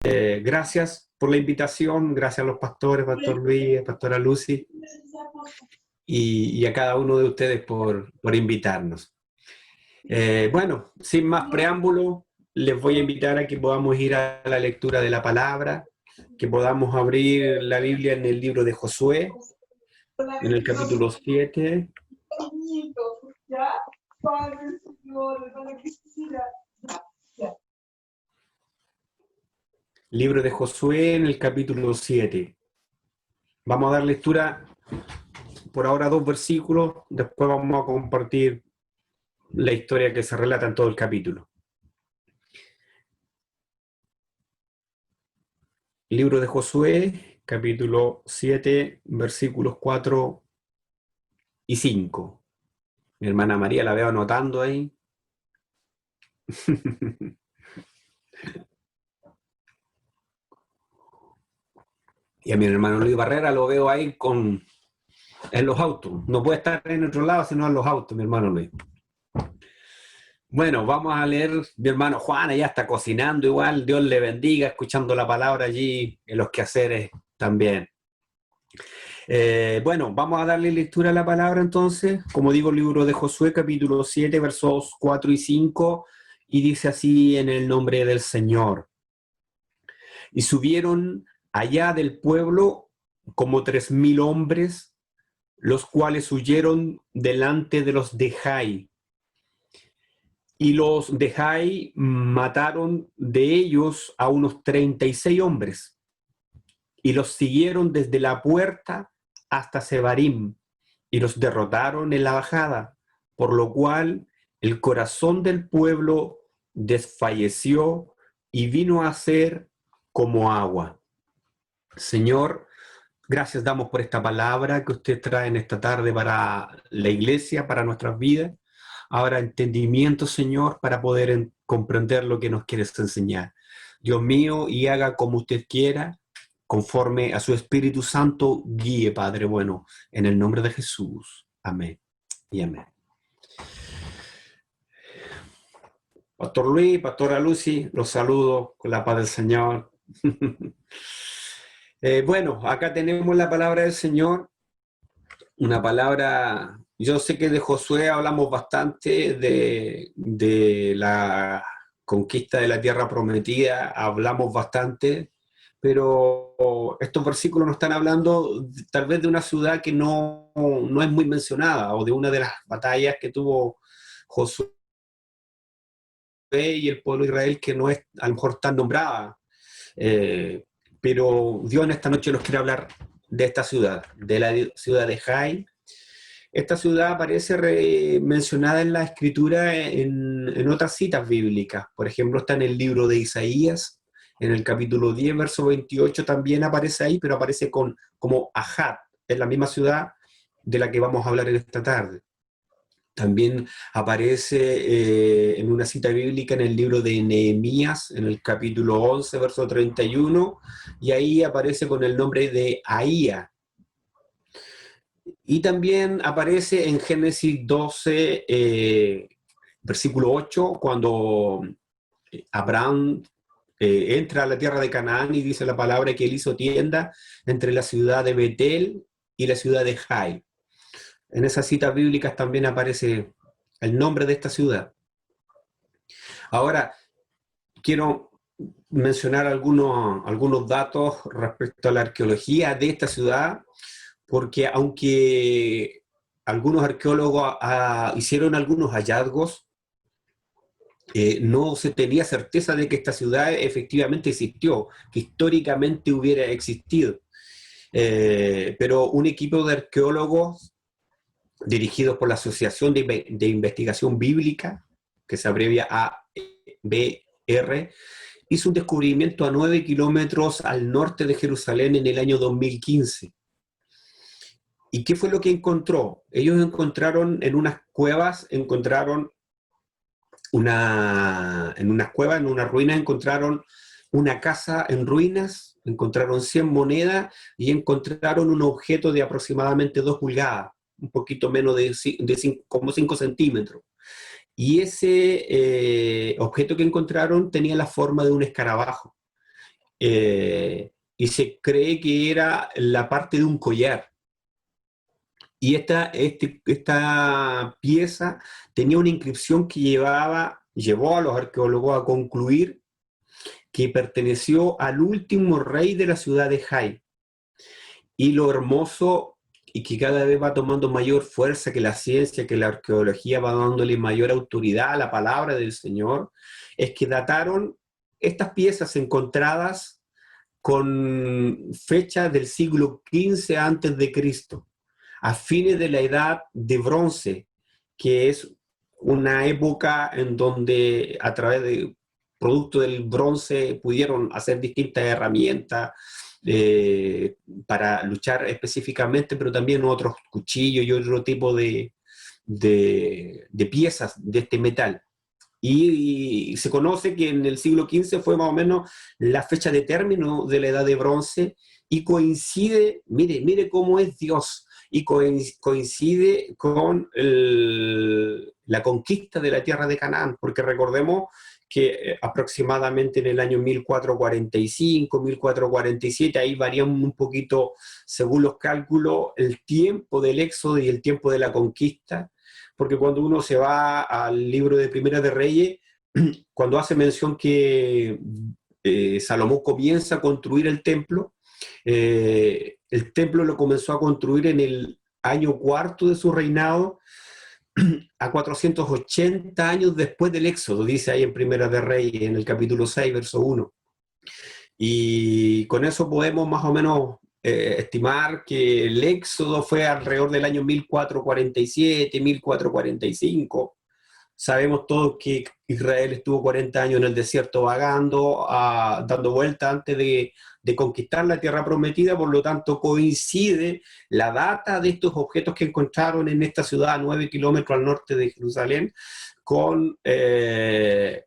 Gracias por la invitación, gracias a los pastores, Pastor Luis, Pastora Lucy, y a cada uno de ustedes por invitarnos. Bueno, sin más preámbulo, les voy a invitar a que podamos ir a la lectura de la palabra, que podamos abrir la Biblia en el libro de Josué, en el capítulo 7. Libro de Josué en el capítulo 7. Vamos a dar lectura por ahora 2 versículos, después vamos a compartir la historia que se relata en todo el capítulo. Libro de Josué, capítulo 7, versículos 4 y 5. Mi hermana María la veo anotando ahí. Y a mi hermano Luis Barrera lo veo ahí en los autos. No puede estar en otro lado sino en los autos, mi hermano Luis. Bueno, vamos a leer. Mi hermano Juan ya está cocinando igual. Dios le bendiga, escuchando la palabra allí en los quehaceres también. Bueno, vamos a darle lectura a la palabra entonces. Como digo, el libro de Josué, capítulo 7, versos 4 y 5, y dice así: en el nombre del Señor. Y subieron allá del pueblo como 3,000 hombres, los cuales huyeron delante de los de Jai. Y los de Jai mataron de ellos a unos 36 hombres, y los siguieron desde la puerta hasta Sebarim, y los derrotaron en la bajada, por lo cual el corazón del pueblo desfalleció y vino a ser como agua. Señor, gracias damos por esta palabra que usted trae en esta tarde para la iglesia, para nuestras vidas. Ahora entendimiento, Señor, para poder comprender lo que nos quieres enseñar. Dios mío, y haga como usted quiera, conforme a su Espíritu Santo, guíe, Padre bueno, en el nombre de Jesús. Amén y amén. Pastor Luis, Pastora Lucy, los saludo con la paz del Señor. Bueno, acá tenemos la palabra del Señor, una palabra. Yo sé que de Josué hablamos bastante, de la conquista de la tierra prometida, hablamos bastante, pero estos versículos nos están hablando tal vez de una ciudad que no es muy mencionada, o de una de las batallas que tuvo Josué y el pueblo de Israel, que no es a lo mejor tan nombrada. Pero Dios en esta noche nos quiere hablar de esta ciudad, de la ciudad de Jai. Esta ciudad aparece mencionada en la escritura en otras citas bíblicas. Por ejemplo, está en el libro de Isaías, en el capítulo 10, verso 28 también aparece ahí, pero aparece como Ajat, es la misma ciudad de la que vamos a hablar en esta tarde. También aparece en una cita bíblica en el libro de Nehemías, en el capítulo 11, verso 31, y ahí aparece con el nombre de Ahía. Y también aparece en Génesis 12, versículo 8, cuando Abraham entra a la tierra de Canaán, y dice la palabra que él hizo tienda entre la ciudad de Betel y la ciudad de Jai. En esas citas bíblicas también aparece el nombre de esta ciudad. Ahora, quiero mencionar algunos datos respecto a la arqueología de esta ciudad, porque aunque algunos arqueólogos hicieron algunos hallazgos, no se tenía certeza de que esta ciudad efectivamente existió, que históricamente hubiera existido. Pero un equipo de arqueólogos dirigidos por la Asociación de Investigación Bíblica, que se abrevia ABR, hizo un descubrimiento a 9 kilómetros al norte de Jerusalén en el año 2015. ¿Y qué fue lo que encontró? Ellos encontraron en unas cuevas, en unas ruinas, encontraron una casa en ruinas, encontraron 100 monedas y encontraron un objeto de aproximadamente 2 pulgadas, un poquito menos como 5 centímetros. Y ese objeto que encontraron tenía la forma de un escarabajo. y se cree que era la parte de un collar. Y esta pieza tenía una inscripción que llevó a los arqueólogos a concluir que perteneció al último rey de la ciudad de Jai. Y lo hermoso, y que cada vez va tomando mayor fuerza, que la ciencia, que la arqueología va dándole mayor autoridad a la palabra del Señor, es que dataron estas piezas encontradas con fecha del siglo XV antes de Cristo, a fines de la Edad de Bronce, que es una época en donde a través de producto del bronce pudieron hacer distintas herramientas para luchar específicamente, pero también otros cuchillos y otro tipo de piezas de este metal. Y se conoce que en el siglo XV fue más o menos la fecha de término de la Edad de Bronce, y coincide, mire cómo es Dios, y coincide con la conquista de la tierra de Canaán, porque recordemos que aproximadamente en el año 1445, 1447, ahí varían un poquito según los cálculos el tiempo del éxodo y el tiempo de la conquista, porque cuando uno se va al libro de Primera de Reyes, cuando hace mención que Salomón comienza a construir el templo lo comenzó a construir en el año cuarto de su reinado, a 480 años después del Éxodo, dice ahí en Primera de Reyes, en el capítulo 6, verso 1. Y con eso podemos más o menos estimar que el Éxodo fue alrededor del año 1447, 1445. Sabemos todos que Israel estuvo 40 años en el desierto vagando, dando vueltas antes de conquistar la tierra prometida, por lo tanto coincide la data de estos objetos que encontraron en esta ciudad a 9 kilómetros al norte de Jerusalén con la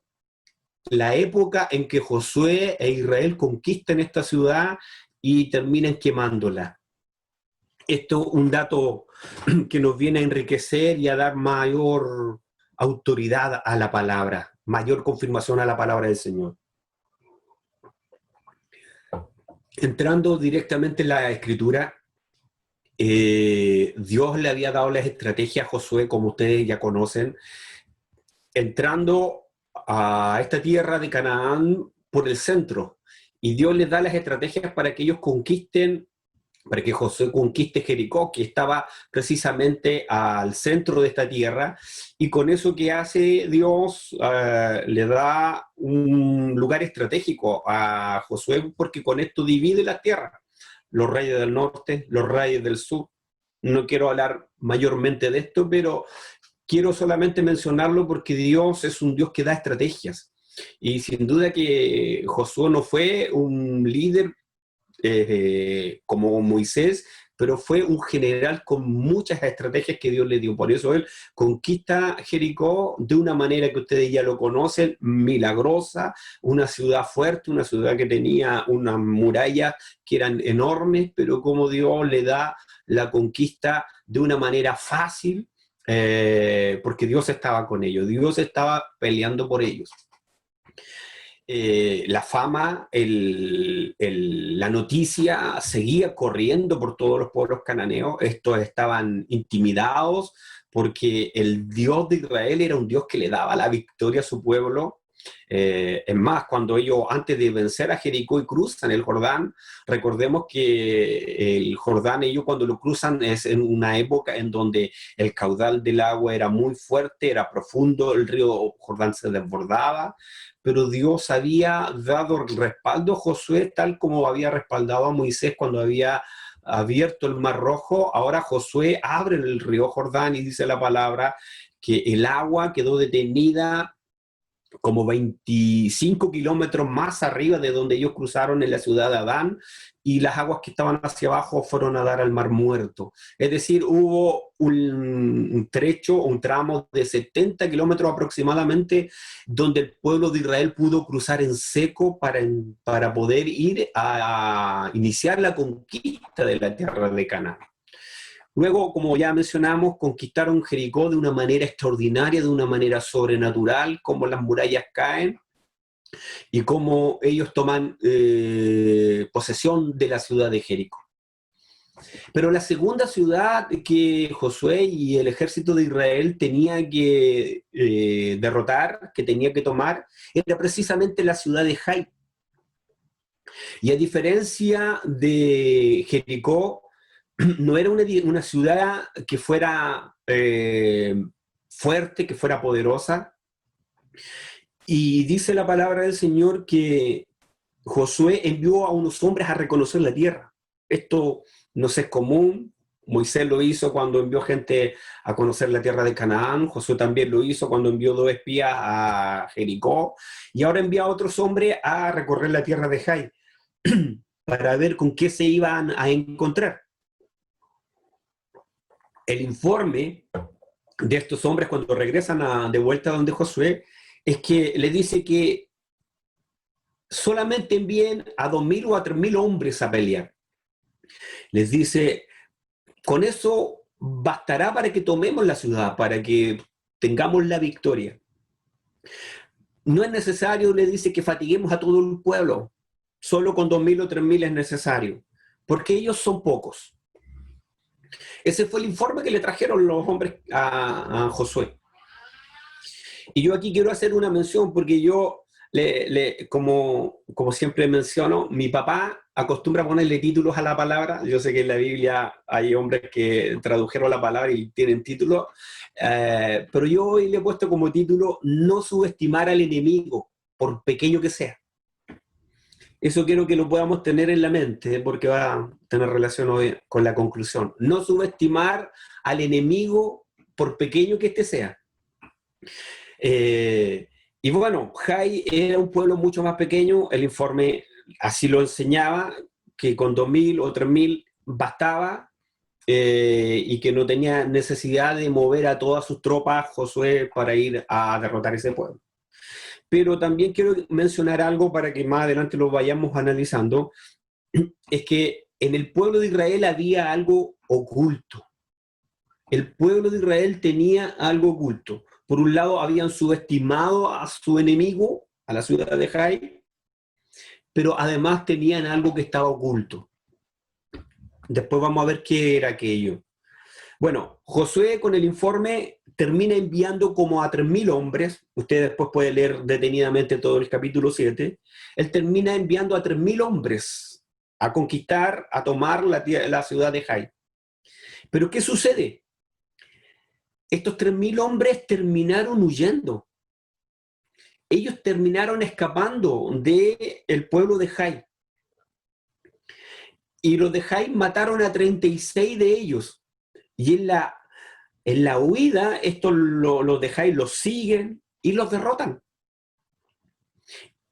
época en que Josué e Israel conquistan esta ciudad y terminan quemándola. Esto es un dato que nos viene a enriquecer y a dar mayor autoridad a la palabra, mayor confirmación a la palabra del Señor. Entrando directamente en la Escritura, Dios le había dado las estrategias a Josué, como ustedes ya conocen, entrando a esta tierra de Canaán por el centro, y Dios les da las estrategias para que ellos conquisten, para que Josué conquiste Jericó, que estaba precisamente al centro de esta tierra, y con eso que hace Dios, le da un lugar estratégico a Josué, porque con esto divide la tierra, los reyes del norte, los reyes del sur. No quiero hablar mayormente de esto, pero quiero solamente mencionarlo porque Dios es un Dios que da estrategias, y sin duda que Josué no fue un líder como Moisés, pero fue un general con muchas estrategias que Dios le dio. Por eso él conquista Jericó de una manera que ustedes ya lo conocen, milagrosa, una ciudad fuerte, una ciudad que tenía unas murallas que eran enormes, pero como Dios le da la conquista de una manera fácil, porque Dios estaba con ellos, Dios estaba peleando por ellos. La fama, la noticia seguía corriendo por todos los pueblos cananeos. Estos estaban intimidados porque el Dios de Israel era un Dios que le daba la victoria a su pueblo. Es más, cuando ellos, antes de vencer a Jericó y cruzan el Jordán, recordemos que el Jordán, ellos cuando lo cruzan es en una época en donde el caudal del agua era muy fuerte, era profundo, el río Jordán se desbordaba, pero Dios había dado respaldo a Josué tal como había respaldado a Moisés cuando había abierto el Mar Rojo. Ahora Josué abre el río Jordán y dice la palabra que el agua quedó detenida como 25 kilómetros más arriba de donde ellos cruzaron en la ciudad de Adán, y las aguas que estaban hacia abajo fueron a dar al Mar Muerto. Es decir, hubo un trecho, un tramo de 70 kilómetros aproximadamente, donde el pueblo de Israel pudo cruzar en seco para poder ir a iniciar la conquista de la tierra de Canaán. Luego, como ya mencionamos, conquistaron Jericó de una manera extraordinaria, de una manera sobrenatural, como las murallas caen. y cómo ellos toman posesión de la ciudad de Jericó. Pero la segunda ciudad que Josué y el ejército de Israel tenía que derrotar, que tenía que tomar, era precisamente la ciudad de Jai. Y a diferencia de Jericó, no era una ciudad que fuera fuerte, que fuera poderosa. Y dice la palabra del Señor que Josué envió a unos hombres a reconocer la tierra. Esto no es común. Moisés lo hizo cuando envió gente a conocer la tierra de Canaán. Josué también lo hizo cuando envió 2 espías a Jericó. Y ahora envía a otros hombres a recorrer la tierra de Jai para ver con qué se iban a encontrar. El informe de estos hombres cuando regresan de vuelta donde Josué es que le dice que solamente envíen a 2.000 o a 3.000 hombres a pelear. Les dice, con eso bastará para que tomemos la ciudad, para que tengamos la victoria. No es necesario, le dice, que fatiguemos a todo el pueblo. Solo con 2.000 o 3.000 es necesario, porque ellos son pocos. Ese fue el informe que le trajeron los hombres a Josué. Y yo aquí quiero hacer una mención, porque yo, como siempre menciono, mi papá acostumbra ponerle títulos a la palabra. Yo sé que en la Biblia hay hombres que tradujeron la palabra y tienen títulos, pero yo hoy le he puesto como título no subestimar al enemigo, por pequeño que sea. Eso quiero que lo podamos tener en la mente, porque va a tener relación hoy con la conclusión. No subestimar al enemigo, por pequeño que éste sea. Y bueno, Jai era un pueblo mucho más pequeño, el informe así lo enseñaba, que con 2.000 o 3.000 bastaba, y que no tenía necesidad de mover a todas sus tropas Josué para ir a derrotar ese pueblo. Pero también quiero mencionar algo para que más adelante lo vayamos analizando, es que en el pueblo de Israel había algo oculto. El pueblo de Israel tenía algo oculto. Por un lado, habían subestimado a su enemigo, a la ciudad de Jai, pero además tenían algo que estaba oculto. Después vamos a ver qué era aquello. Bueno, Josué con el informe termina enviando como a 3.000 hombres. Usted después puede leer detenidamente todo el capítulo 7. Él termina enviando a 3.000 hombres a conquistar, a tomar la ciudad de Jai. Pero ¿qué sucede? Estos 3.000 hombres terminaron huyendo. Ellos terminaron escapando del pueblo de Jai. Y los de Jai mataron a 36 de ellos. Y en la huida, los de Jai los siguen y los derrotan.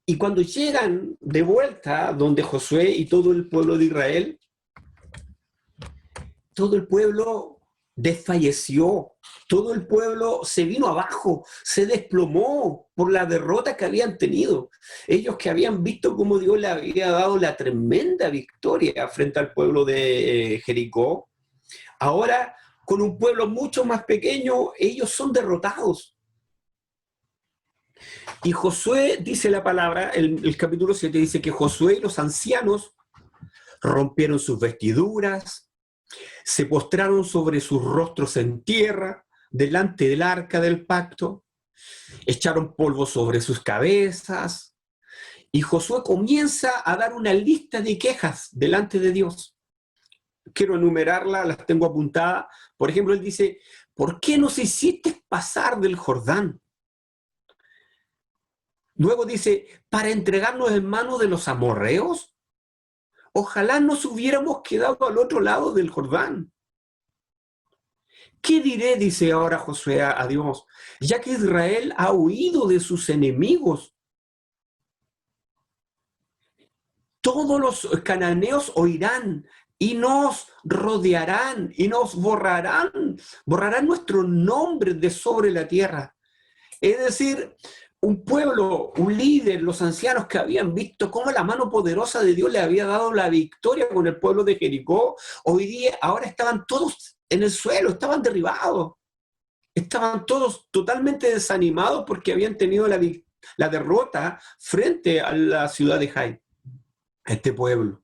Y cuando llegan de vuelta donde Josué y todo el pueblo de Israel, todo el pueblo desfalleció, todo el pueblo se vino abajo, se desplomó por la derrota que habían tenido. Ellos que habían visto cómo Dios le había dado la tremenda victoria frente al pueblo de Jericó, ahora con un pueblo mucho más pequeño, ellos son derrotados. Y Josué, dice la palabra, el capítulo 7 dice que Josué y los ancianos rompieron sus vestiduras, se postraron sobre sus rostros en tierra, delante del arca del pacto, echaron polvo sobre sus cabezas, y Josué comienza a dar una lista de quejas delante de Dios. Quiero enumerarlas, las tengo apuntadas. Por ejemplo, él dice, ¿por qué nos hiciste pasar del Jordán? Luego dice, ¿para entregarnos en manos de los amorreos? Ojalá nos hubiéramos quedado al otro lado del Jordán. ¿Qué diré? Dice ahora Josué a Dios, ya que Israel ha huido de sus enemigos. Todos los cananeos oirán y nos rodearán y nos borrarán nuestro nombre de sobre la tierra. Es decir, un pueblo, un líder, los ancianos que habían visto cómo la mano poderosa de Dios le había dado la victoria con el pueblo de Jericó, hoy día ahora estaban todos en el suelo, estaban derribados, estaban todos totalmente desanimados porque habían tenido la derrota frente a la ciudad de Jai, este pueblo.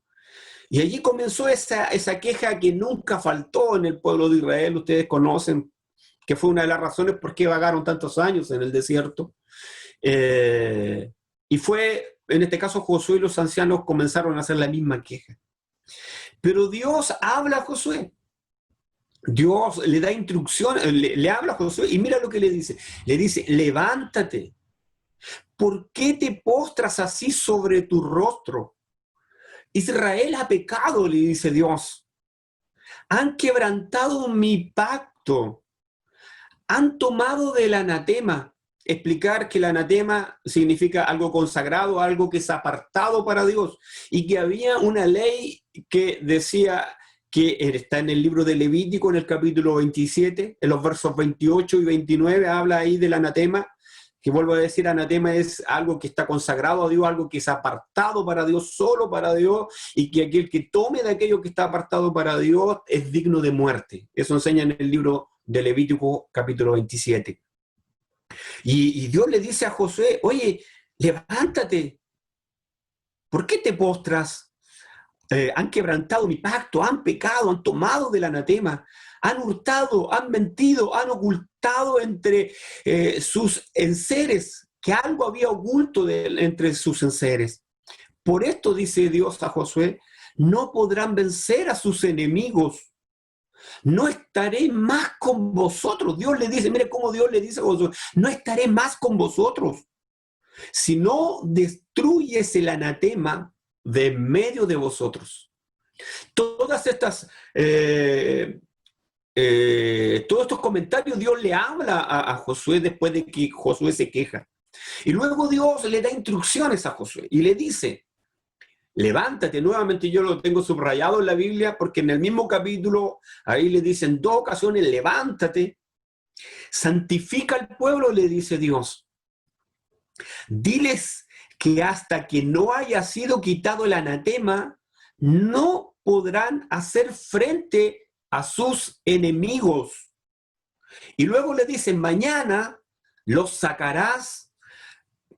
Y allí comenzó esa queja que nunca faltó en el pueblo de Israel. Ustedes conocen que fue una de las razones por qué vagaron tantos años en el desierto. Y fue, en este caso, Josué y los ancianos comenzaron a hacer la misma queja. Pero Dios habla a Josué. Dios le da instrucción, le habla a Josué y mira lo que le dice. Le dice, levántate. ¿Por qué te postras así sobre tu rostro? Israel ha pecado, le dice Dios. Han quebrantado mi pacto. Han tomado del anatema. Explicar que el anatema significa algo consagrado, algo que es apartado para Dios. Y que había una ley que decía, que está en el libro de Levítico, en el capítulo 27, en los versos 28 y 29, habla ahí del anatema, que vuelvo a decir, anatema es algo que está consagrado a Dios, algo que es apartado para Dios, solo para Dios, y que aquel que tome de aquello que está apartado para Dios es digno de muerte. Eso enseña en el libro de Levítico, capítulo 27. Y Dios le dice a Josué, oye, levántate, ¿por qué te postras? Han quebrantado mi pacto, han pecado, han tomado del anatema, han hurtado, han mentido, han ocultado entre sus enseres, que algo había oculto entre sus enseres. Por esto dice Dios a Josué, no podrán vencer a sus enemigos, no estaré más con vosotros. Dios le dice, mire cómo Dios le dice a Josué, no estaré más con vosotros. Si no destruyes el anatema de en medio de vosotros. Todas estas, todos estos comentarios Dios le habla a Josué después de que Josué se queja. Y luego Dios le da instrucciones a Josué y le dice, levántate. Nuevamente yo lo tengo subrayado en la Biblia porque en el mismo capítulo ahí le dicen en 2 ocasiones, levántate, santifica al pueblo, le dice Dios. Diles que hasta que no haya sido quitado el anatema, no podrán hacer frente a sus enemigos. Y luego le dicen, mañana los sacarás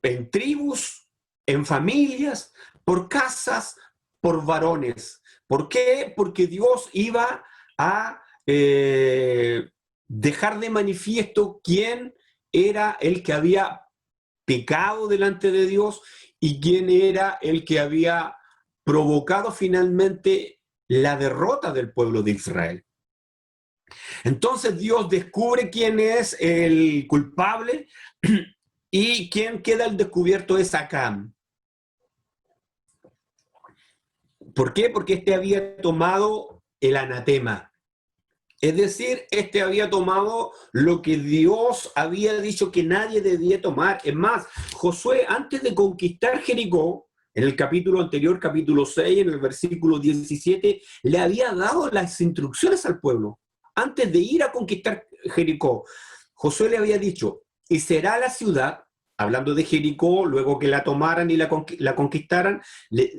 en tribus, en familias, por casas, por varones. ¿Por qué? Porque Dios iba a dejar de manifiesto quién era el que había pecado delante de Dios y quién era el que había provocado finalmente la derrota del pueblo de Israel. Entonces Dios descubre quién es el culpable y quien queda al descubierto es Acán. ¿Por qué? Porque este había tomado el anatema. Es decir, este había tomado lo que Dios había dicho que nadie debía tomar. Es más, Josué, antes de conquistar Jericó, en el capítulo anterior, capítulo 6, en el versículo 17, le había dado las instrucciones al pueblo. Antes de ir a conquistar Jericó, Josué le había dicho, y será la ciudad, hablando de Jericó, luego que la tomaran y la conquistaran,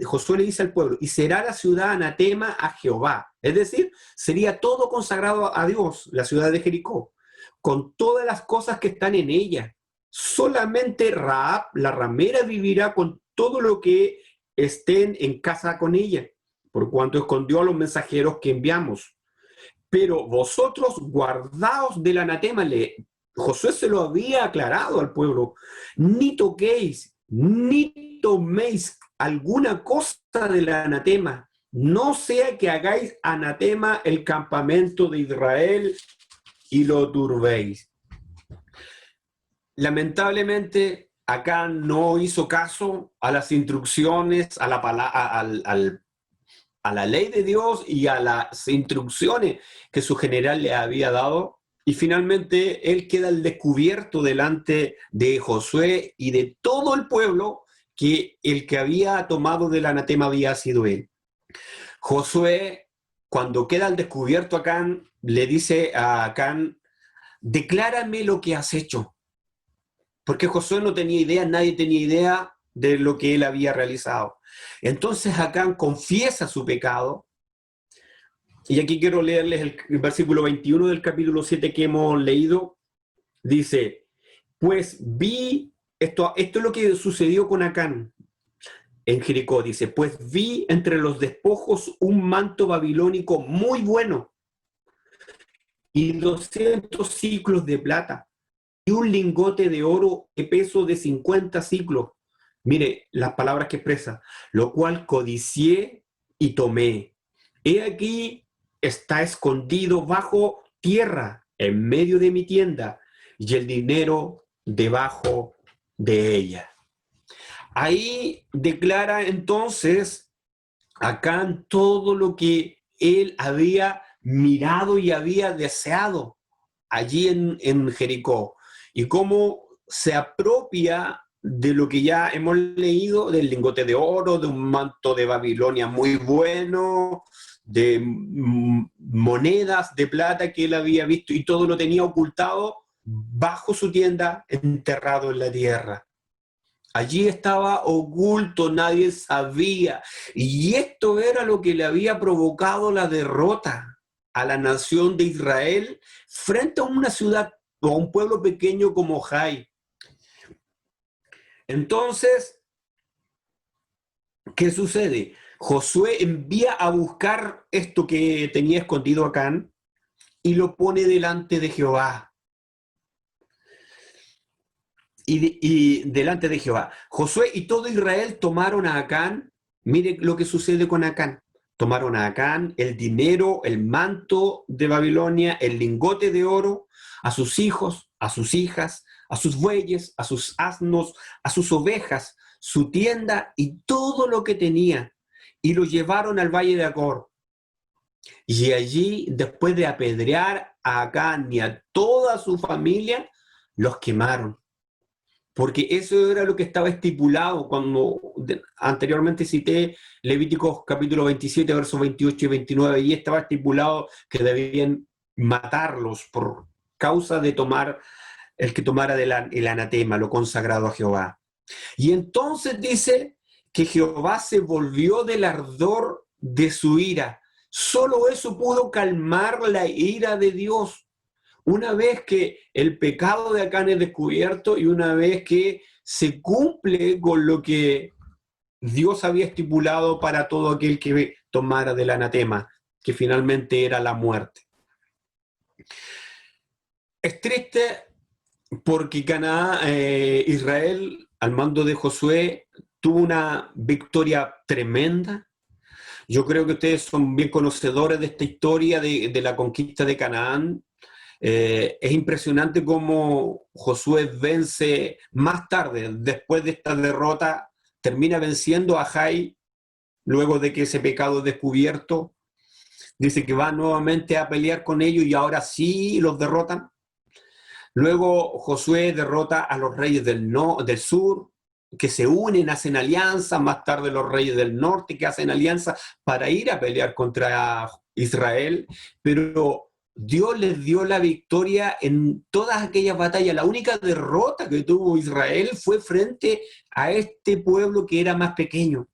Josué le dice al pueblo, y será la ciudad anatema a Jehová. Es decir, sería todo consagrado a Dios, la ciudad de Jericó, con todas las cosas que están en ella. Solamente Rahab, la ramera, vivirá con todo lo que estén en casa con ella, por cuanto escondió a los mensajeros que enviamos. Pero vosotros guardaos del anatema, Josué se lo había aclarado al pueblo, ni toquéis, ni toméis alguna cosa del anatema, no sea que hagáis anatema el campamento de Israel y lo turbéis. Lamentablemente, Acán no hizo caso a las instrucciones, a la ley de Dios y a las instrucciones que su general le había dado. Y finalmente él queda al descubierto delante de Josué y de todo el pueblo que el que había tomado del anatema había sido él. Josué, cuando queda al descubierto Acán, le dice a Acán, declárame lo que has hecho. Porque Josué no tenía idea, nadie tenía idea de lo que él había realizado. Entonces Acán confiesa su pecado. Y aquí quiero leerles el versículo 21 del capítulo 7 que hemos leído. Dice, pues vi Esto es lo que sucedió con Acán en Jericó. Dice, pues vi entre los despojos un manto babilónico muy bueno y 200 ciclos de plata y un lingote de oro de peso de 50 ciclos. Mire las palabras que expresa, lo cual codicié y tomé. He aquí está escondido bajo tierra en medio de mi tienda y el dinero debajo de ella. Ahí declara entonces Acán todo lo que él había mirado y había deseado allí en Jericó, y cómo se apropia de lo que ya hemos leído, del lingote de oro, de un manto de Babilonia muy bueno, de monedas de plata que él había visto, y todo lo tenía ocultado bajo su tienda, enterrado en la tierra. Allí estaba oculto, nadie sabía. Y esto era lo que le había provocado la derrota a la nación de Israel frente a una ciudad o a un pueblo pequeño como Jai. Entonces, ¿qué sucede? Josué envía a buscar esto que tenía escondido Acán y lo pone delante de Jehová. Y delante de Jehová. Josué y todo Israel tomaron a Acán. Mire lo que sucede con Acán. Tomaron a Acán el dinero, el manto de Babilonia, el lingote de oro, a sus hijos, a sus hijas, a sus bueyes, a sus asnos, a sus ovejas, su tienda y todo lo que tenía, y lo llevaron al valle de Acor. Y allí, después de apedrear a Acán y a toda su familia, los quemaron. Porque eso era lo que estaba estipulado cuando anteriormente cité Levíticos capítulo 27, versos 28 y 29, y estaba estipulado que debían matarlos por causa de tomar, el que tomara el anatema, lo consagrado a Jehová. Y entonces dice que Jehová se volvió del ardor de su ira. Solo eso pudo calmar la ira de Dios. Una vez que el pecado de Acán es descubierto y una vez que se cumple con lo que Dios había estipulado para todo aquel que tomara del anatema, que finalmente era la muerte. Es triste porque Israel, al mando de Josué, tuvo una victoria tremenda. Yo creo que ustedes son bien conocedores de esta historia de la conquista de Canaán. Es impresionante cómo Josué vence más tarde, después de esta derrota, termina venciendo a Jai, luego de que ese pecado es descubierto. Dice que va nuevamente a pelear con ellos y ahora sí los derrotan. Luego Josué derrota a los reyes del sur, que se unen, hacen alianza, más tarde los reyes del norte que hacen alianza para ir a pelear contra Israel, pero Dios les dio la victoria en todas aquellas batallas. La única derrota que tuvo Israel fue frente a este pueblo que era más pequeño,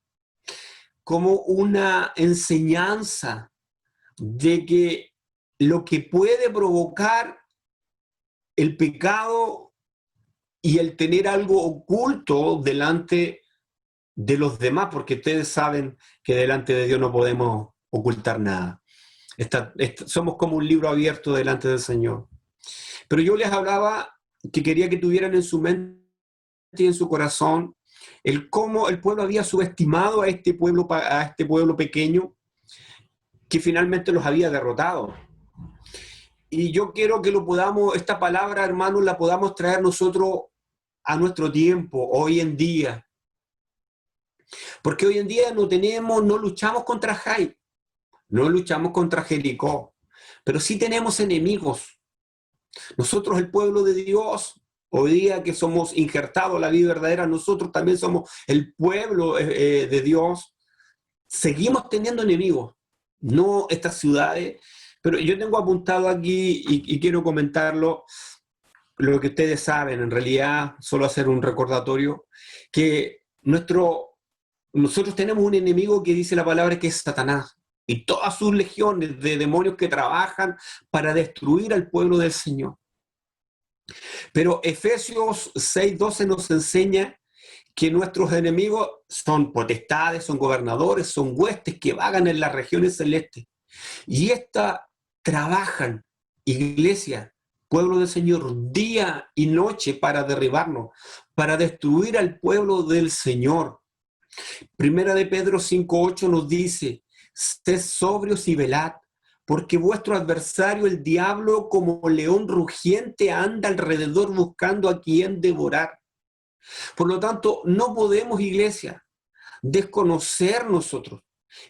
como una enseñanza de que lo que puede provocar el pecado y el tener algo oculto delante de los demás, porque ustedes saben que delante de Dios no podemos ocultar nada. Somos como un libro abierto delante del Señor. Pero yo les hablaba que quería que tuvieran en su mente y en su corazón el cómo el pueblo había subestimado a este pueblo pequeño que finalmente los había derrotado. Y yo quiero que esta palabra, hermanos, la podamos traer nosotros a nuestro tiempo, hoy en día. Porque hoy en día no luchamos contra Jai, no luchamos contra Jericó, pero sí tenemos enemigos. Nosotros, el pueblo de Dios, hoy día que somos injertados a la vida verdadera, nosotros también somos el pueblo de Dios, seguimos teniendo enemigos, no estas ciudades. Pero yo tengo apuntado aquí y quiero comentarlo, lo que ustedes saben, en realidad, solo hacer un recordatorio, que nosotros tenemos un enemigo que dice la palabra que es Satanás, y todas sus legiones de demonios que trabajan para destruir al pueblo del Señor. Pero Efesios 6:12 nos enseña que nuestros enemigos son potestades, son gobernadores, son huestes que vagan en las regiones celestes. Y estas trabajan, iglesia, pueblo del Señor, día y noche para derribarnos, para destruir al pueblo del Señor. Primera de Pedro 5:8 nos dice, sed sobrios y velad, porque vuestro adversario, el diablo, como león rugiente, anda alrededor buscando a quien devorar. Por lo tanto, no podemos, iglesia, desconocer nosotros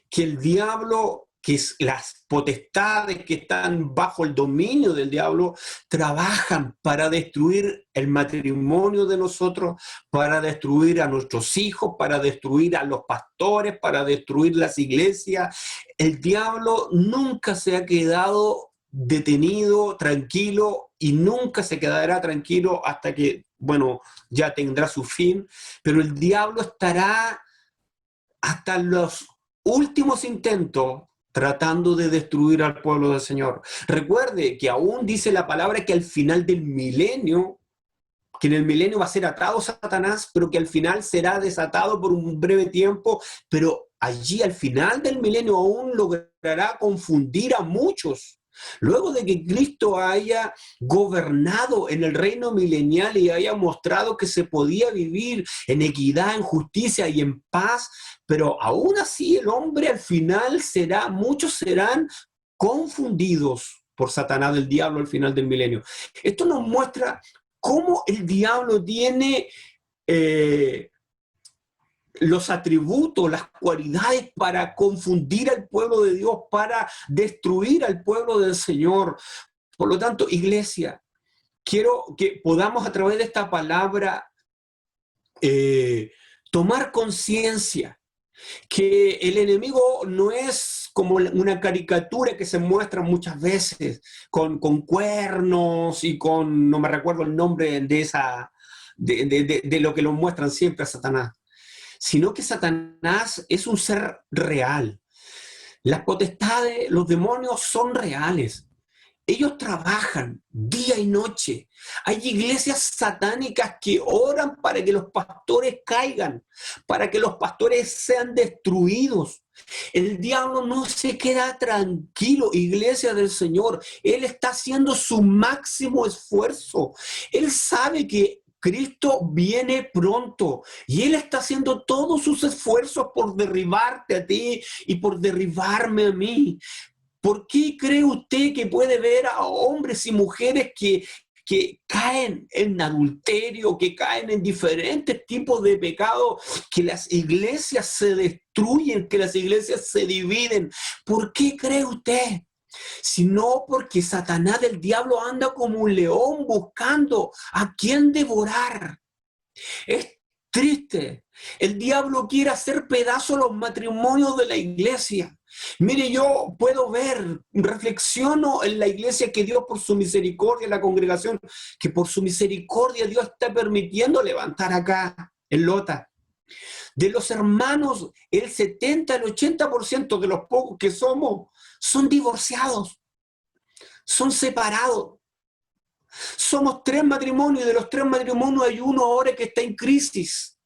que el diablo, que las potestades que están bajo el dominio del diablo, trabajan para destruir el matrimonio de nosotros, para destruir a nuestros hijos, para destruir a los pastores, para destruir las iglesias. El diablo nunca se ha quedado detenido, tranquilo, y nunca se quedará tranquilo hasta que, bueno, ya tendrá su fin, pero el diablo estará hasta los últimos intentos tratando de destruir al pueblo del Señor. Recuerde que aún dice la palabra que al final del milenio, que en el milenio va a ser atado Satanás, pero que al final será desatado por un breve tiempo, pero allí al final del milenio aún logrará confundir a muchos. Luego de que Cristo haya gobernado en el reino milenial y haya mostrado que se podía vivir en equidad, en justicia y en paz, pero aún así el hombre al final muchos serán confundidos por Satanás, el diablo, al final del milenio. Esto nos muestra cómo el diablo tiene los atributos, las cualidades para confundir al pueblo de Dios, para destruir al pueblo del Señor. Por lo tanto, iglesia, quiero que podamos a través de esta palabra tomar conciencia que el enemigo no es como una caricatura que se muestra muchas veces con cuernos y con, no me recuerdo el nombre de lo que lo muestran siempre a Satanás, sino que Satanás es un ser real. Las potestades, los demonios son reales. Ellos trabajan día y noche. Hay iglesias satánicas que oran para que los pastores caigan, para que los pastores sean destruidos. El diablo no se queda tranquilo, iglesia del Señor. Él está haciendo su máximo esfuerzo. Él sabe que Cristo viene pronto y Él está haciendo todos sus esfuerzos por derribarte a ti y por derribarme a mí. ¿Por qué cree usted que puede ver a hombres y mujeres que caen en adulterio, que caen en diferentes tipos de pecados, que las iglesias se destruyen, que las iglesias se dividen? ¿Por qué cree usted? Sino porque Satanás, el diablo, anda como un león buscando a quien devorar. Es triste. El diablo quiere hacer pedazos los matrimonios de la iglesia. Mire, yo puedo ver, reflexiono en la iglesia que Dios por su misericordia, la congregación, que por su misericordia Dios está permitiendo levantar acá en Lota. De los hermanos, el 70, el 80% de los pocos que somos son divorciados, son separados. Somos 3 matrimonios y de los 3 matrimonios hay uno ahora que está en crisis.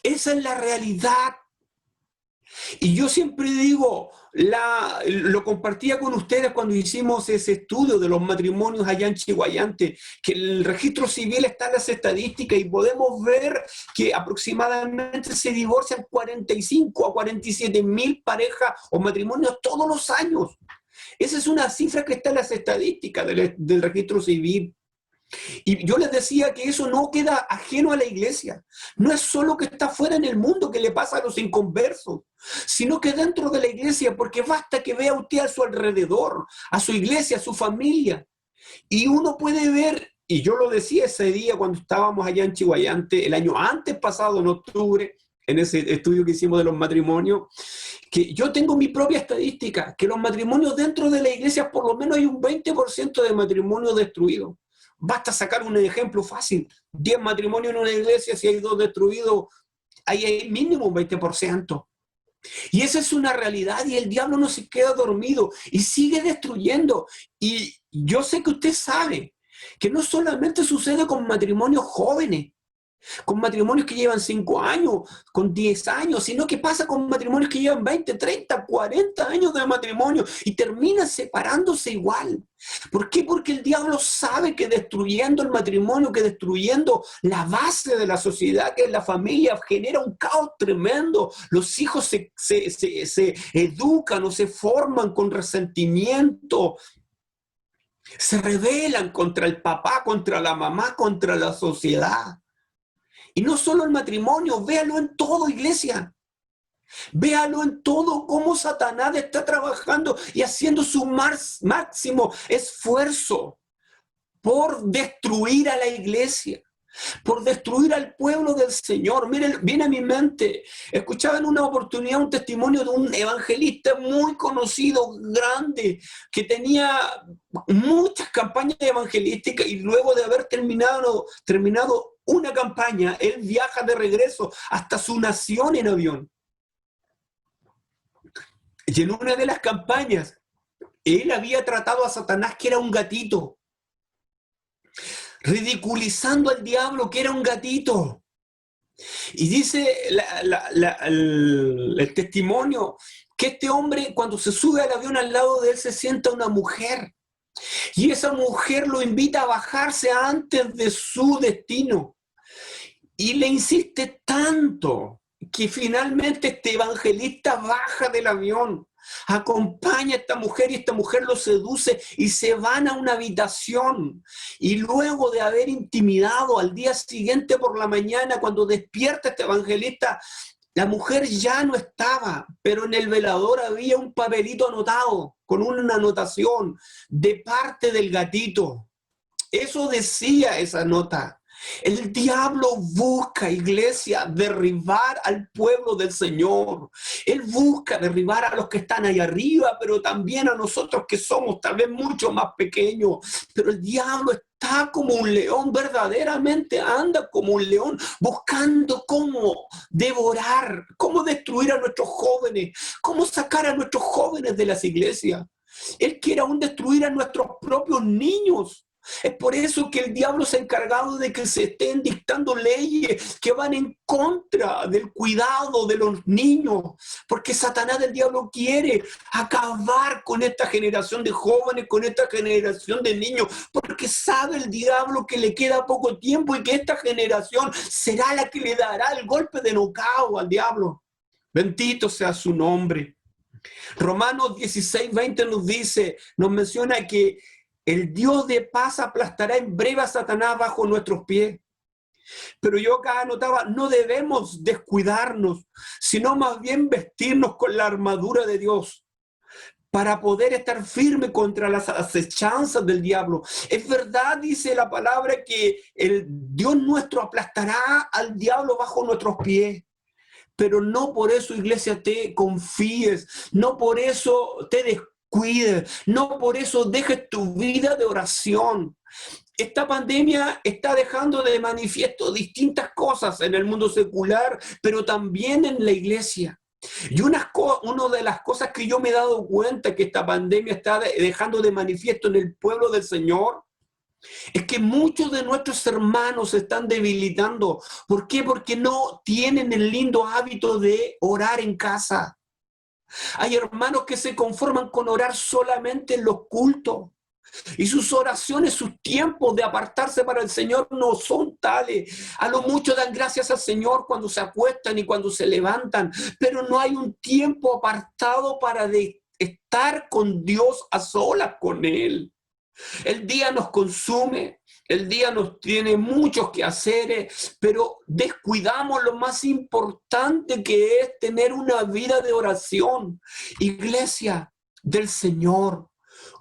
Esa es la realidad. Y yo siempre digo, lo compartía con ustedes cuando hicimos ese estudio de los matrimonios allá en Chihuayante, que el registro civil está en las estadísticas y podemos ver que aproximadamente se divorcian 45 a 47 mil parejas o matrimonios todos los años. Esa es una cifra que está en las estadísticas del registro civil. Y yo les decía que eso no queda ajeno a la iglesia. No es solo que está fuera en el mundo que le pasa a los inconversos, sino que dentro de la iglesia, porque basta que vea usted a su alrededor, a su iglesia, a su familia. Y uno puede ver, y yo lo decía ese día cuando estábamos allá en Chihuayante, el año antes pasado, en octubre, en ese estudio que hicimos de los matrimonios, que yo tengo mi propia estadística, que los matrimonios dentro de la iglesia, por lo menos hay un 20% de matrimonios destruidos. Basta sacar un ejemplo fácil. 10 matrimonios en una iglesia, si hay 2 destruidos, hay mínimo un 20%. Y esa es una realidad y el diablo no se queda dormido y sigue destruyendo. Y yo sé que usted sabe que no solamente sucede con matrimonios jóvenes, con matrimonios que llevan 5 años, con 10 años, sino que pasa con matrimonios que llevan 20, 30, 40 años de matrimonio y terminan separándose igual. ¿Por qué? Porque el diablo sabe que destruyendo el matrimonio, que destruyendo la base de la sociedad, que es la familia, genera un caos tremendo. Los hijos se educan o se forman con resentimiento, se rebelan contra el papá, contra la mamá, contra la sociedad. Y no solo el matrimonio, véalo en todo, iglesia. Véalo en todo cómo Satanás está trabajando y haciendo su máximo esfuerzo por destruir a la iglesia, por destruir al pueblo del Señor. Miren, viene a mi mente, escuchaba en una oportunidad un testimonio de un evangelista muy conocido, grande, que tenía muchas campañas evangelísticas y luego de haber terminado una campaña, él viaja de regreso hasta su nación en avión. Y en una de las campañas, él había tratado a Satanás que era un gatito, ridiculizando al diablo que era un gatito. Y dice el testimonio que este hombre, cuando se sube al avión, al lado de él se sienta una mujer. Y esa mujer lo invita a bajarse antes de su destino. Y le insiste tanto que finalmente este evangelista baja del avión, acompaña a esta mujer y esta mujer lo seduce y se van a una habitación. Y luego de haber intimidado, al día siguiente por la mañana, cuando despierta este evangelista, la mujer ya no estaba, pero en el velador había un papelito anotado con una anotación de parte del gatito. Eso decía esa nota. El diablo busca, iglesia, derribar al pueblo del Señor. Él busca derribar a los que están ahí arriba, pero también a nosotros que somos tal vez mucho más pequeños. Pero el diablo está como un león, verdaderamente anda como un león, buscando cómo devorar, cómo destruir a nuestros jóvenes, cómo sacar a nuestros jóvenes de las iglesias. Él quiere aún destruir a nuestros propios niños. Es por eso que el diablo se ha encargado de que se estén dictando leyes que van en contra del cuidado de los niños, porque Satanás, el diablo, quiere acabar con esta generación de jóvenes, con esta generación de niños, porque sabe el diablo que le queda poco tiempo y que esta generación será la que le dará el golpe de nocao al diablo. Bendito sea su nombre. Romanos 16:20 nos dice, nos menciona que el Dios de paz aplastará en breve a Satanás bajo nuestros pies. Pero yo acá anotaba, no debemos descuidarnos, sino más bien vestirnos con la armadura de Dios para poder estar firme contra las acechanzas del diablo. Es verdad, dice la palabra, que el Dios nuestro aplastará al diablo bajo nuestros pies. Pero no por eso, iglesia, te confíes, no por eso te descuides. No por eso dejes tu vida de oración. Esta pandemia está dejando de manifiesto distintas cosas en el mundo secular, pero también en la iglesia. Y una de las cosas que yo me he dado cuenta que esta pandemia está dejando de manifiesto en el pueblo del Señor es que muchos de nuestros hermanos se están debilitando. ¿Por qué? Porque no tienen el lindo hábito de orar en casa. Hay hermanos que se conforman con orar solamente en los cultos. Y sus oraciones, sus tiempos de apartarse para el Señor no son tales. A lo mucho dan gracias al Señor cuando se acuestan y cuando se levantan, pero no hay un tiempo apartado para estar con Dios a solas con Él. El día nos consume, el día nos tiene muchos quehaceres, pero descuidamos lo más importante que es tener una vida de oración. Iglesia del Señor,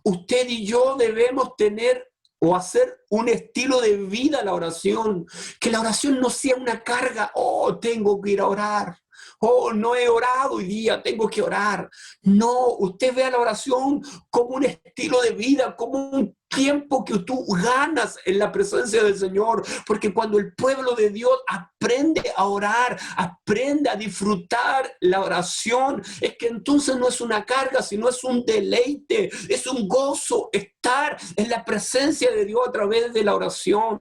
usted y yo debemos tener o hacer un estilo de vida a la oración, que la oración no sea una carga, oh, tengo que ir a orar, oh, no he orado hoy día, tengo que orar. No, usted vea la oración como un estilo de vida, como un tiempo que tú ganas en la presencia del Señor, porque cuando el pueblo de Dios aprende a orar, aprende a disfrutar la oración, es que entonces no es una carga, sino es un deleite, es un gozo estar en la presencia de Dios a través de la oración.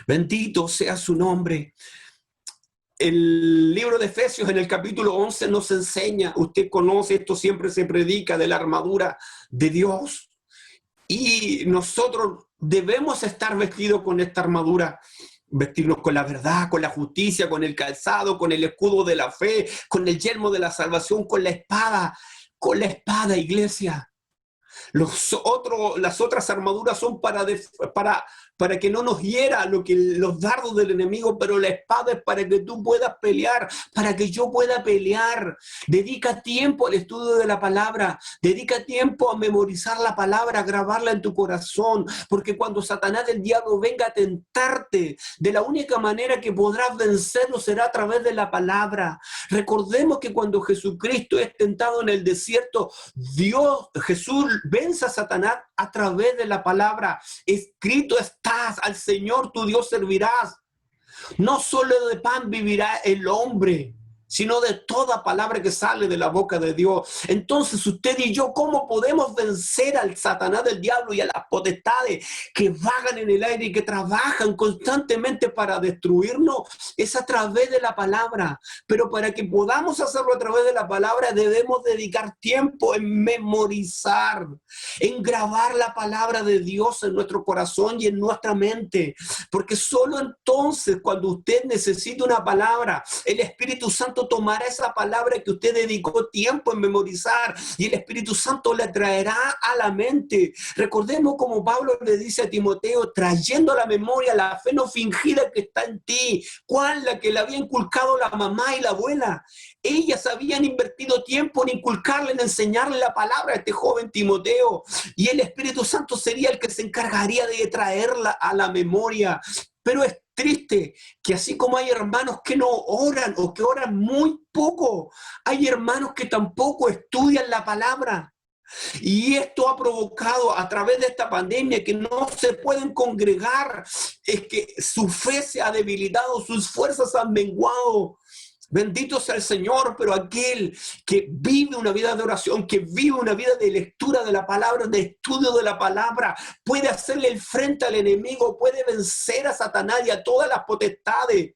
Bendito sea su nombre. El libro de Efesios en el capítulo 11 nos enseña, usted conoce esto, siempre se predica de la armadura de Dios. Y nosotros debemos estar vestidos con esta armadura, vestirnos con la verdad, con la justicia, con el calzado, con el escudo de la fe, con el yelmo de la salvación, con la espada, iglesia. Las otras armaduras son para que no nos hiera los dardos del enemigo, pero la espada es para que tú puedas pelear, para que yo pueda pelear. Dedica tiempo al estudio de la palabra, dedica tiempo a memorizar la palabra, a grabarla en tu corazón, porque cuando Satanás del diablo venga a tentarte, de la única manera que podrás vencerlo será a través de la palabra. Recordemos que cuando Jesucristo es tentado en el desierto, Jesús vence a Satanás a través de la palabra. Escrito estás, al Señor tu Dios servirás. No solo de pan vivirá el hombre, sino de toda palabra que sale de la boca de Dios. Entonces usted y yo, ¿cómo podemos vencer al Satanás del diablo y a las potestades que vagan en el aire y que trabajan constantemente para destruirnos? Es a través de la palabra. Pero para que podamos hacerlo a través de la palabra, debemos dedicar tiempo en memorizar, en grabar la palabra de Dios en nuestro corazón y en nuestra mente. Porque solo entonces, cuando usted necesita una palabra, el Espíritu Santo tomará esa palabra que usted dedicó tiempo en memorizar y el Espíritu Santo la traerá a la mente. Recordemos como Pablo le dice a Timoteo, trayendo a la memoria la fe no fingida que está en ti. ¿Cuál? La que le había inculcado la mamá y la abuela. Ellas habían invertido tiempo en inculcarle, en enseñarle la palabra a este joven Timoteo, y el Espíritu Santo sería el que se encargaría de traerla a la memoria. Pero es triste que así como hay hermanos que no oran o que oran muy poco, hay hermanos que tampoco estudian la palabra. Y esto ha provocado a través de esta pandemia que no se pueden congregar, es que su fe se ha debilitado, sus fuerzas han menguado. Bendito sea el Señor, pero aquel que vive una vida de oración, que vive una vida de lectura de la palabra, de estudio de la palabra, puede hacerle el frente al enemigo, puede vencer a Satanás y a todas las potestades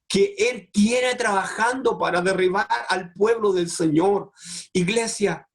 que él tiene trabajando para derribar al pueblo del Señor. Iglesia,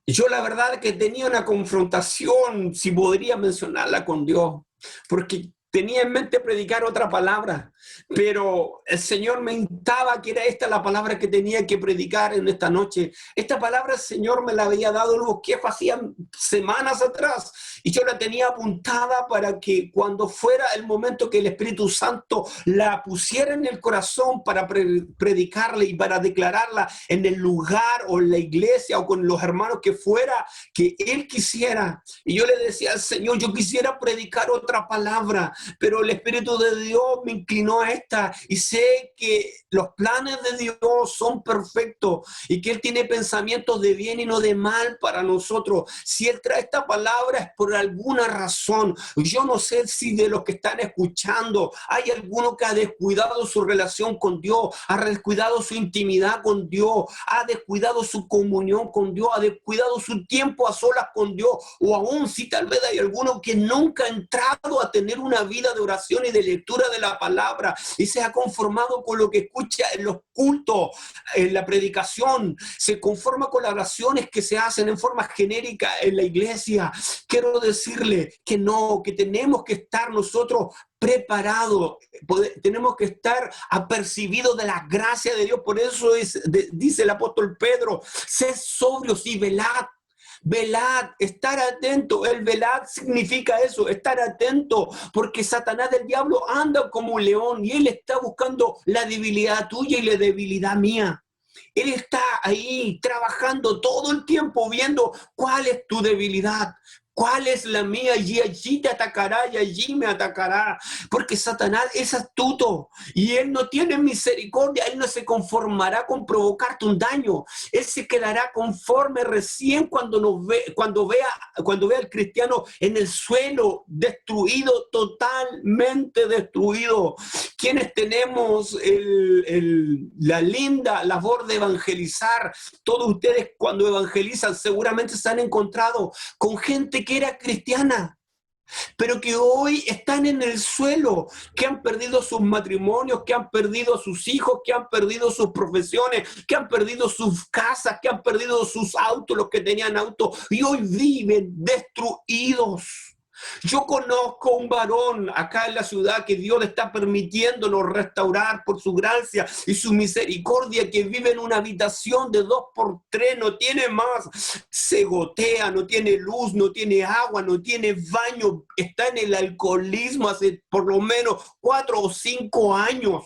yo la verdad que tenía una confrontación, si podría mencionarla, con Dios, porque tenía en mente predicar otra palabra, pero el Señor me instaba que era esta la palabra que tenía que predicar en esta noche. Esta palabra el Señor me la había dado los que hacían semanas atrás y yo la tenía apuntada para que cuando fuera el momento que el Espíritu Santo la pusiera en el corazón para predicarle y para declararla en el lugar o en la iglesia o con los hermanos que fuera, que Él quisiera. Y yo le decía al Señor, yo quisiera predicar otra palabra, pero el Espíritu de Dios me inclinó a esta y sé que los planes de Dios son perfectos y que Él tiene pensamientos de bien y no de mal para nosotros. Si Él trae esta palabra es por alguna razón. Yo no sé si de los que están escuchando hay alguno que ha descuidado su relación con Dios, ha descuidado su intimidad con Dios, ha descuidado su comunión con Dios, ha descuidado su tiempo a solas con Dios, o aún si tal vez hay alguno que nunca ha entrado a tener una vida de oración y de lectura de la palabra y se ha conformado con lo que escucha en los cultos, en la predicación, se conforma con las oraciones que se hacen en forma genérica en la iglesia. Quiero decirle que no, que tenemos que estar nosotros preparados, tenemos que estar apercibidos de la gracia de Dios. Por eso dice el apóstol Pedro, sed sobrios y velad. Velad, estar atento. El velad significa eso, estar atento, porque Satanás del diablo anda como un león y él está buscando la debilidad tuya y la debilidad mía. Él está ahí trabajando todo el tiempo viendo cuál es tu debilidad, ¿Cuál es la mía? Y allí te atacará y allí me atacará. Porque Satanás es astuto y él no tiene misericordia. Él no se conformará con provocarte un daño. Él se quedará conforme recién cuando vea al cristiano en el suelo, destruido, totalmente destruido. Quienes tenemos la linda labor de evangelizar, todos ustedes cuando evangelizan seguramente se han encontrado con gente que era cristiana, pero que hoy están en el suelo, que han perdido sus matrimonios, que han perdido a sus hijos, que han perdido sus profesiones, que han perdido sus casas, que han perdido sus autos, los que tenían autos, y hoy viven destruidos. Yo conozco un varón acá en la ciudad que Dios le está permitiéndonos restaurar por su gracia y su misericordia, que vive en una habitación de 2x3, no tiene más, se gotea, no tiene luz, no tiene agua, no tiene baño, está en el alcoholismo hace por lo menos 4 o 5 años.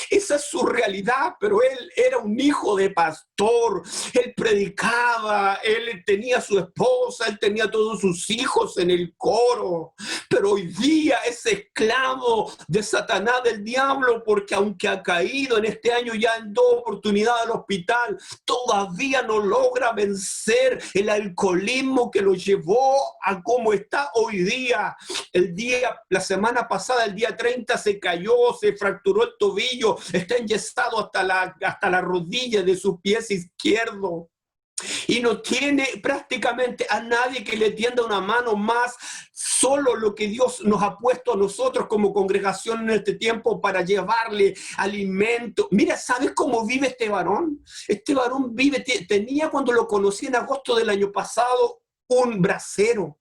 Esa es su realidad, pero él era un hijo de pastor, él predicaba, él tenía su esposa, él tenía todos sus hijos en el coro, pero hoy día es esclavo de Satanás, del diablo, porque aunque ha caído en este año ya en 2 oportunidades al hospital, todavía no logra vencer el alcoholismo que lo llevó a cómo está hoy día. La semana pasada, el día 30, se cayó, se fracturó el tobillo, está enyesado hasta la rodilla de su pie izquierdo y no tiene prácticamente a nadie que le tienda una mano más, solo lo que Dios nos ha puesto a nosotros como congregación en este tiempo para llevarle alimento. Mira, ¿sabes cómo vive este varón? Este varón tenía, cuando lo conocí en agosto del año pasado, un brasero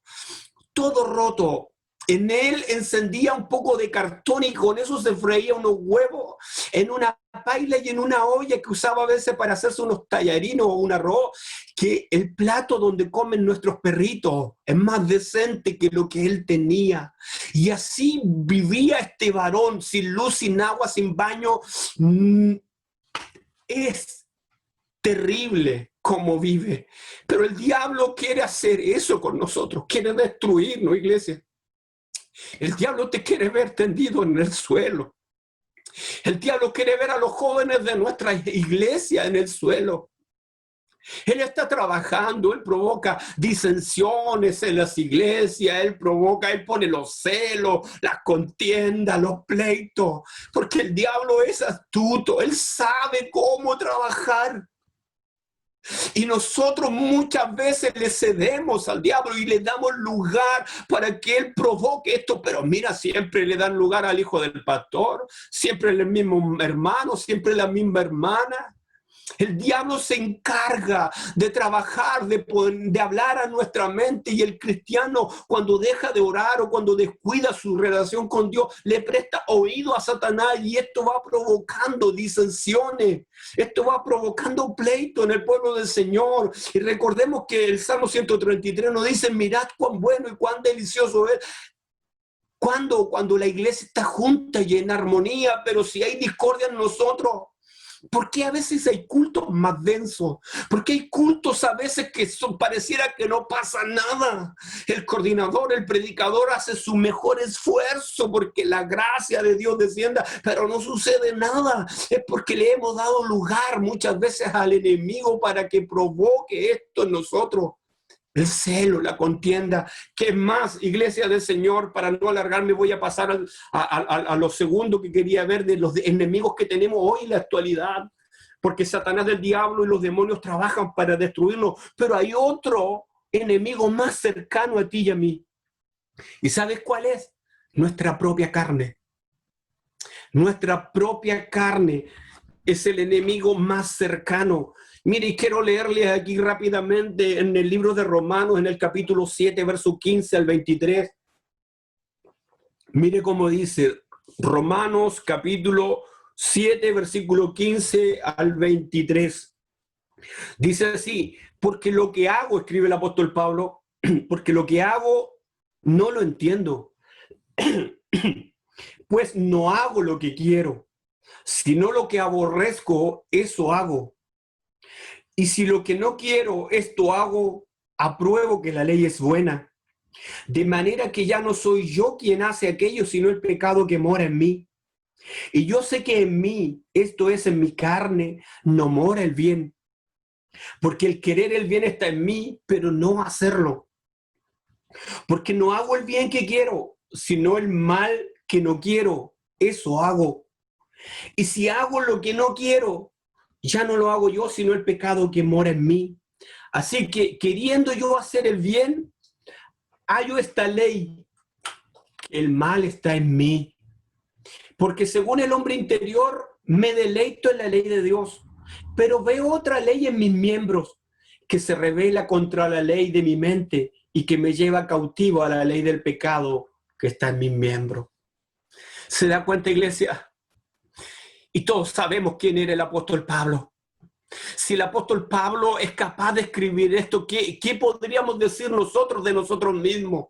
todo roto. En él encendía un poco de cartón y con eso se freía unos huevos en una paila y en una olla que usaba a veces para hacerse unos tallarines o un arroz, que el plato donde comen nuestros perritos es más decente que lo que él tenía. Y así vivía este varón, sin luz, sin agua, sin baño. Es terrible cómo vive. Pero el diablo quiere hacer eso con nosotros, quiere destruirnos, iglesia. El diablo te quiere ver tendido en el suelo. El diablo quiere ver a los jóvenes de nuestra iglesia en el suelo. Él está trabajando, él provoca disensiones en las iglesias, él pone los celos, las contiendas, los pleitos, porque el diablo es astuto, él sabe cómo trabajar. Y nosotros muchas veces le cedemos al diablo y le damos lugar para que él provoque esto. Pero mira, siempre le dan lugar al hijo del pastor, siempre el mismo hermano, siempre la misma hermana. El diablo se encarga de trabajar, de hablar a nuestra mente, y el cristiano, cuando deja de orar o cuando descuida su relación con Dios, le presta oído a Satanás, y esto va provocando disensiones, esto va provocando pleito en el pueblo del Señor. Y recordemos que el Salmo 133 nos dice: mirad cuán bueno y cuán delicioso es cuando la iglesia está junta y en armonía. Pero si hay discordia en nosotros, ¿por qué a veces hay cultos más densos? ¿Por qué hay cultos a veces que pareciera que no pasa nada? El coordinador, el predicador hace su mejor esfuerzo porque la gracia de Dios descienda, pero no sucede nada. Es porque le hemos dado lugar muchas veces al enemigo para que provoque esto en nosotros. El celo, la contienda. ¿Qué más, iglesia del Señor? Para no alargarme, voy a pasar a lo segundo que quería ver de los enemigos que tenemos hoy en la actualidad. Porque Satanás, del diablo y los demonios trabajan para destruirnos. Pero hay otro enemigo más cercano a ti y a mí. ¿Y sabes cuál es? Nuestra propia carne. Nuestra propia carne es el enemigo más cercano. Mire, y quiero leerles aquí rápidamente en el libro de Romanos, en el capítulo 7, verso 15 al 23. Mire cómo dice Romanos capítulo 7, versículo 15 al 23. Dice así: porque lo que hago, escribe el apóstol Pablo, porque lo que hago no lo entiendo, pues no hago lo que quiero, sino lo que aborrezco, eso hago. Y si lo que no quiero, esto hago, apruebo que la ley es buena. De manera que ya no soy yo quien hace aquello, sino el pecado que mora en mí. Y yo sé que en mí, esto es en mi carne, no mora el bien. Porque el querer el bien está en mí, pero no hacerlo. Porque no hago el bien que quiero, sino el mal que no quiero. Eso hago. Y si hago lo que no quiero, ya no lo hago yo, sino el pecado que mora en mí. Así que queriendo yo hacer el bien, hallo esta ley. El mal está en mí. Porque según el hombre interior, me deleito en la ley de Dios. Pero veo otra ley en mis miembros que se revela contra la ley de mi mente y que me lleva cautivo a la ley del pecado que está en mis miembros. ¿Se da cuenta, iglesia? Y todos sabemos quién era el apóstol Pablo. Si el apóstol Pablo es capaz de escribir esto, ¿qué podríamos decir nosotros de nosotros mismos?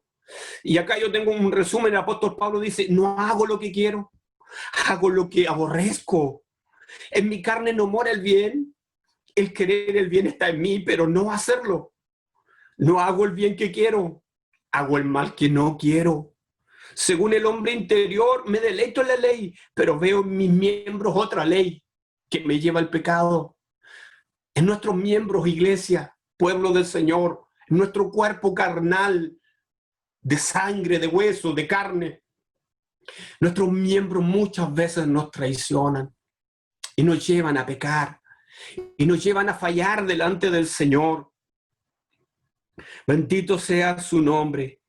Y acá yo tengo un resumen. El apóstol Pablo dice, no hago lo que quiero, hago lo que aborrezco. En mi carne no mora el bien. El querer el bien está en mí, pero no hacerlo. No hago el bien que quiero, hago el mal que no quiero. Según el hombre interior, me deleito en la ley, pero veo en mis miembros otra ley que me lleva al pecado. En nuestros miembros, iglesia, pueblo del Señor, en nuestro cuerpo carnal, de sangre, de hueso, de carne, nuestros miembros muchas veces nos traicionan y nos llevan a pecar y nos llevan a fallar delante del Señor. Bendito sea su nombre.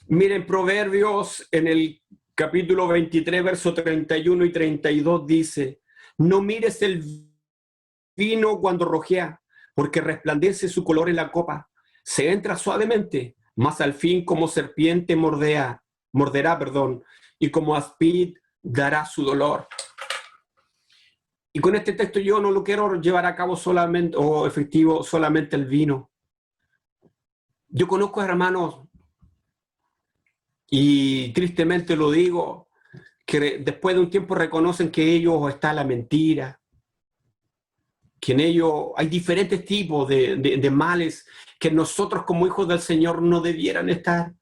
Miren, Proverbios en el capítulo 23, verso 31 y 32 dice, no mires el vino cuando rojea, porque resplandece su color en la copa. Se entra suavemente, mas al fin como serpiente morderá, y como aspid dará su dolor. Y con este texto yo no lo quiero llevar a cabo solamente, o efectivo, solamente el vino. Yo conozco hermanos, y tristemente lo digo, que después de un tiempo reconocen que en ellos está la mentira, que en ellos hay diferentes tipos de males que nosotros como hijos del Señor no debieran estar.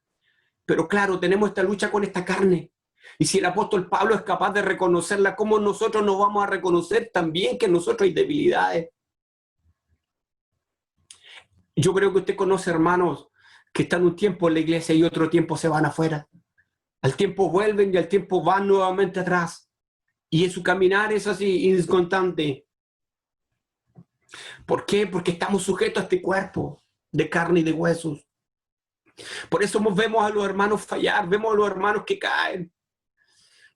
Pero claro, tenemos esta lucha con esta carne. Y si el apóstol Pablo es capaz de reconocerla, ¿cómo nosotros nos vamos a reconocer también que en nosotros hay debilidades? Yo creo que usted conoce hermanos que están un tiempo en la iglesia y otro tiempo se van afuera. Al tiempo vuelven y al tiempo van nuevamente atrás. Y en su caminar es así, inconstante. ¿Por qué? Porque estamos sujetos a este cuerpo de carne y de huesos. Por eso vemos a los hermanos fallar, vemos a los hermanos que caen.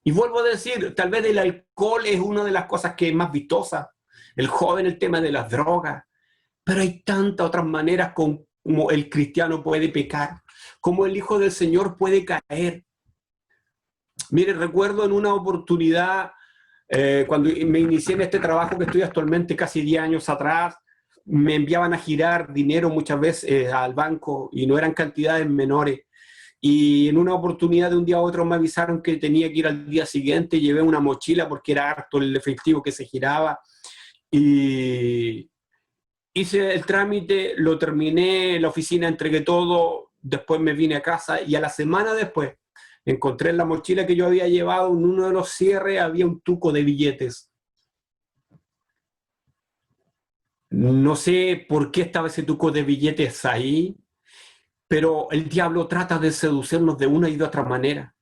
Y vuelvo a decir, tal vez el alcohol es una de las cosas que es más vistosa. El joven, el tema de las drogas. Pero hay tantas otras maneras como el cristiano puede pecar, como el Hijo del Señor puede caer. Mire, recuerdo en una oportunidad, cuando me inicié en este trabajo que estoy actualmente, casi 10 años atrás, me enviaban a girar dinero muchas veces al banco y no eran cantidades menores. Y en una oportunidad de un día a otro me avisaron que tenía que ir al día siguiente, llevé una mochila porque era harto el efectivo que se giraba y hice el trámite, lo terminé en la oficina, entregué todo, después me vine a casa y a la semana después encontré en la mochila que yo había llevado, en uno de los cierres había un tuco de billetes. No sé por qué estaba ese tuco de billetes ahí, pero el diablo trata de seducirnos de una y de otra manera.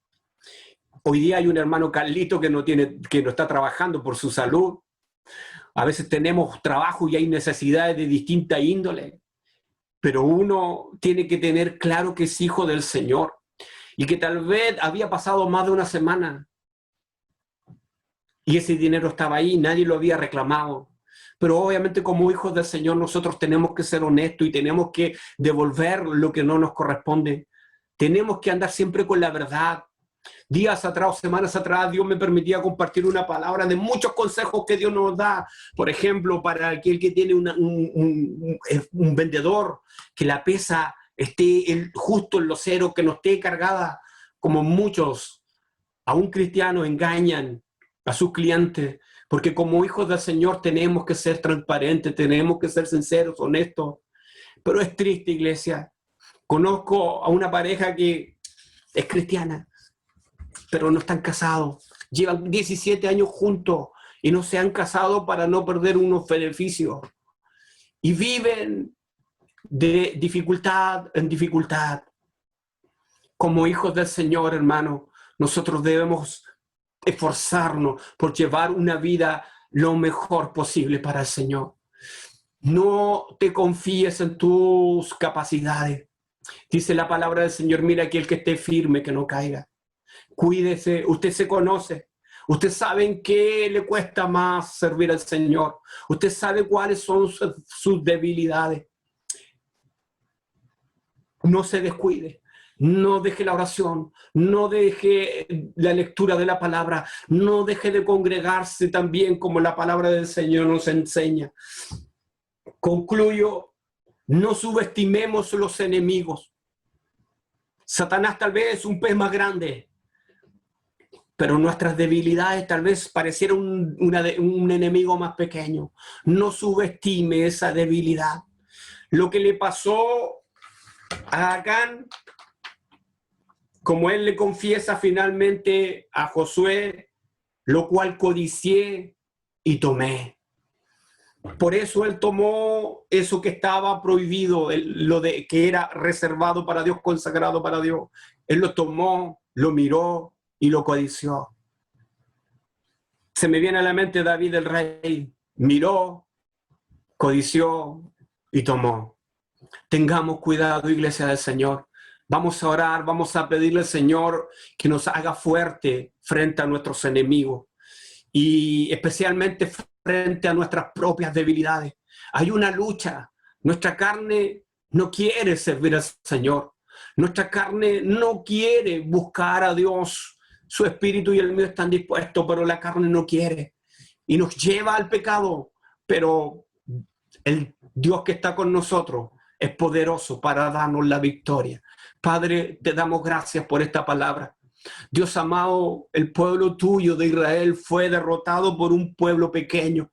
Hoy día hay un hermano Carlito que no está trabajando por su salud. A veces tenemos trabajo y hay necesidades de distinta índole, pero uno tiene que tener claro que es hijo del Señor y que tal vez había pasado más de una semana y ese dinero estaba ahí, nadie lo había reclamado. Pero obviamente como hijos del Señor nosotros tenemos que ser honestos y tenemos que devolver lo que no nos corresponde. Tenemos que andar siempre con la verdad. Días atrás o semanas atrás Dios me permitía compartir una palabra de muchos consejos que Dios nos da. Por ejemplo, para aquel que tiene un vendedor, que la pesa esté justo en los ceros, que no esté cargada, como muchos, aún cristianos, engañan a sus clientes, porque como hijos del Señor tenemos que ser transparentes, tenemos que ser sinceros, honestos. Pero es triste, iglesia, Conozco a una pareja que es cristiana, pero no están casados. Llevan 17 años juntos y no se han casado para no perder unos beneficios. Y viven de dificultad en dificultad. Como hijos del Señor, hermano, nosotros debemos esforzarnos por llevar una vida lo mejor posible para el Señor. No te confíes en tus capacidades. Dice la palabra del Señor, mira que el que esté firme, que no caiga. Cuídese, usted se conoce. Usted sabe en qué le cuesta más servir al Señor. Usted sabe cuáles son sus debilidades. No se descuide. No deje la oración, no deje la lectura de la palabra, no deje de congregarse también como la palabra del Señor nos enseña. Concluyo, no subestimemos los enemigos. Satanás tal vez es un pez más grande, pero nuestras debilidades tal vez pareciera un enemigo más pequeño. No subestime esa debilidad. Lo que le pasó a Acán, como él le confiesa finalmente a Josué, lo cual codicié y tomé. Por eso él tomó eso que estaba prohibido, que era reservado para Dios, consagrado para Dios. Él lo tomó, lo miró y lo codició. Se me viene a la mente David el rey. Miró, codició y tomó. Tengamos cuidado, iglesia del Señor. Vamos a orar, vamos a pedirle al Señor que nos haga fuerte frente a nuestros enemigos y especialmente frente a nuestras propias debilidades. Hay una lucha. Nuestra carne no quiere servir al Señor. Nuestra carne no quiere buscar a Dios. Su espíritu y el mío están dispuestos, pero la carne no quiere. Y nos lleva al pecado. Pero el Dios que está con nosotros es poderoso para darnos la victoria. Padre, te damos gracias por esta palabra. Dios amado, el pueblo tuyo de Israel fue derrotado por un pueblo pequeño,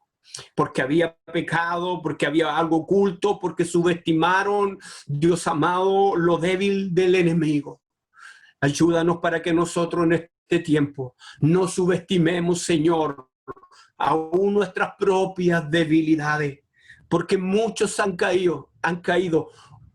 porque había pecado, porque había algo oculto, porque subestimaron, Dios amado, lo débil del enemigo. Ayúdanos para que nosotros en este tiempo no subestimemos, Señor, aún nuestras propias debilidades, porque muchos han caído.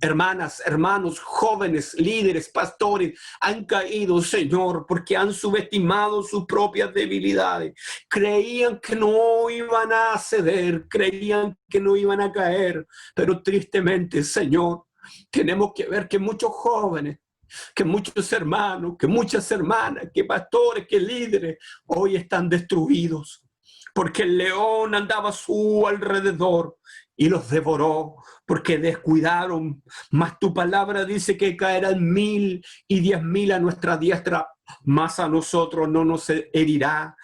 Hermanas, hermanos, jóvenes, líderes, pastores, han caído, Señor, porque han subestimado sus propias debilidades. Creían que no iban a ceder, creían que no iban a caer, pero tristemente, Señor, tenemos que ver que muchos jóvenes, que muchos hermanos, que muchas hermanas, que pastores, que líderes, hoy están destruidos, porque el león andaba a su alrededor y los devoró, porque descuidaron. Mas tu palabra dice que caerán 1000 y 10.000 a nuestra diestra, mas a nosotros no nos herirá.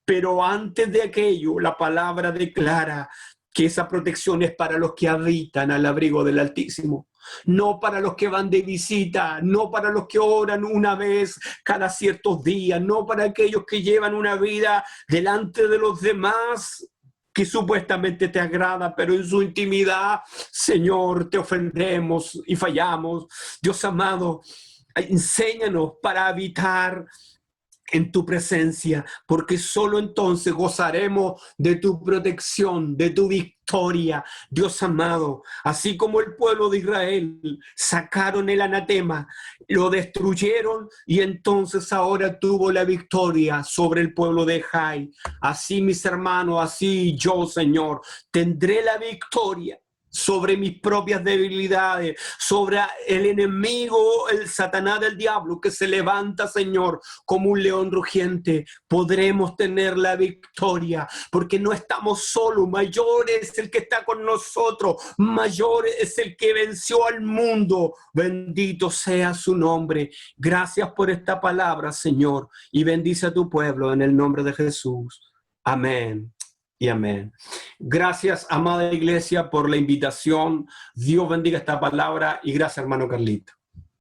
Pero antes de aquello, la palabra declara que esa protección es para los que habitan al abrigo del Altísimo, no para los que van de visita, no para los que oran una vez cada ciertos días, no para aquellos que llevan una vida delante de los demás que supuestamente te agrada, pero en su intimidad, Señor, te ofendemos y fallamos. Dios amado, enséñanos para habitar en tu presencia, porque solo entonces gozaremos de tu protección, de tu victoria. Dios amado, así como el pueblo de Israel sacaron el anatema, lo destruyeron y entonces ahora tuvo la victoria sobre el pueblo de Jai. Así, mis hermanos, así yo, Señor, tendré la victoria sobre mis propias debilidades, sobre el enemigo, el Satanás del diablo que se levanta, Señor, como un león rugiente. Podremos tener la victoria, porque no estamos solos. Mayor es el que está con nosotros, mayor es el que venció al mundo. Bendito sea su nombre. Gracias por esta palabra, Señor, y bendice a tu pueblo en el nombre de Jesús. Amén. Y amén. Gracias, amada iglesia, por la invitación. Dios bendiga esta palabra y gracias, hermano Carlito.